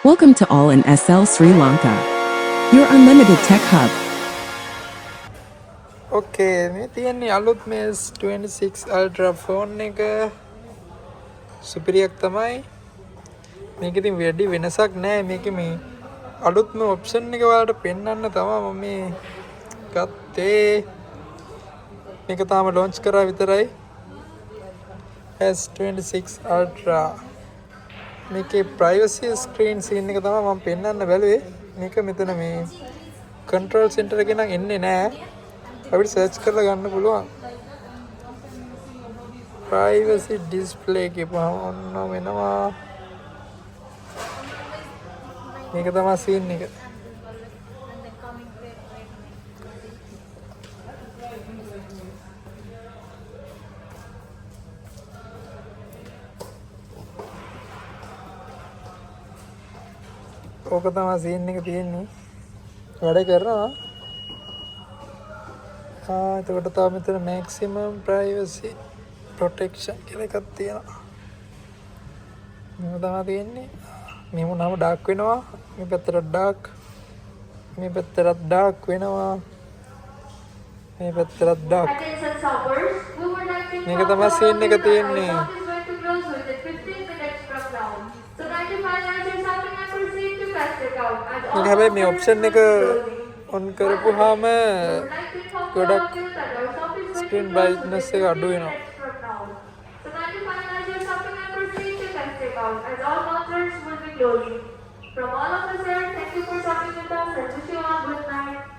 Welcome to All in SL Sri Lanka, your unlimited tech hub. Okay, මේ තියෙන්නේ අලුත් මේ S26 Ultra phone එක සුපිරියක් තමයි. මේක ඉතින් වැඩි වෙනසක් නැහැ. මේකේ මේ අලුත්ම ඔප්ෂන් එක ඔයාලට පෙන්වන්න තමයි මම මේ ගත්තේ. මේක තාම ලොන්ච් කරා විතරයි. S26 Ultra මේකේ privacy screen scene එක තමයි මම පෙන්වන්න බැලුවේ. මේක මෙතන මේ control center එකේ නම් එන්නේ නැහැ. අපිට සර්ච් කරලා ගන්න පුළුවන්. privacy display කියපුවම ඔන්න වෙනවා. මේක තමයි scene එක. ඕක තමයි scene එක තියෙන්නේ. වැඩ කරනවා. එතකොට තව මෙතන maximum privacy protection කියලා එකක් තියෙනවා. මේක තමයි තියෙන්නේ. මේ මොනවාම dark වෙනවා. මේ පැත්තට dark. මේ පැත්තට dark වෙනවා. මේ පැත්තට dark. මේක තමයි scene එක තියෙන්නේ. මේක හැබැයි මේ option එක on කරපුවාම ගොඩක් screen brightness එක අඩු වෙනවා. As all counters will be closing. From all of us here, thank you for shopping with us and wish you all good night.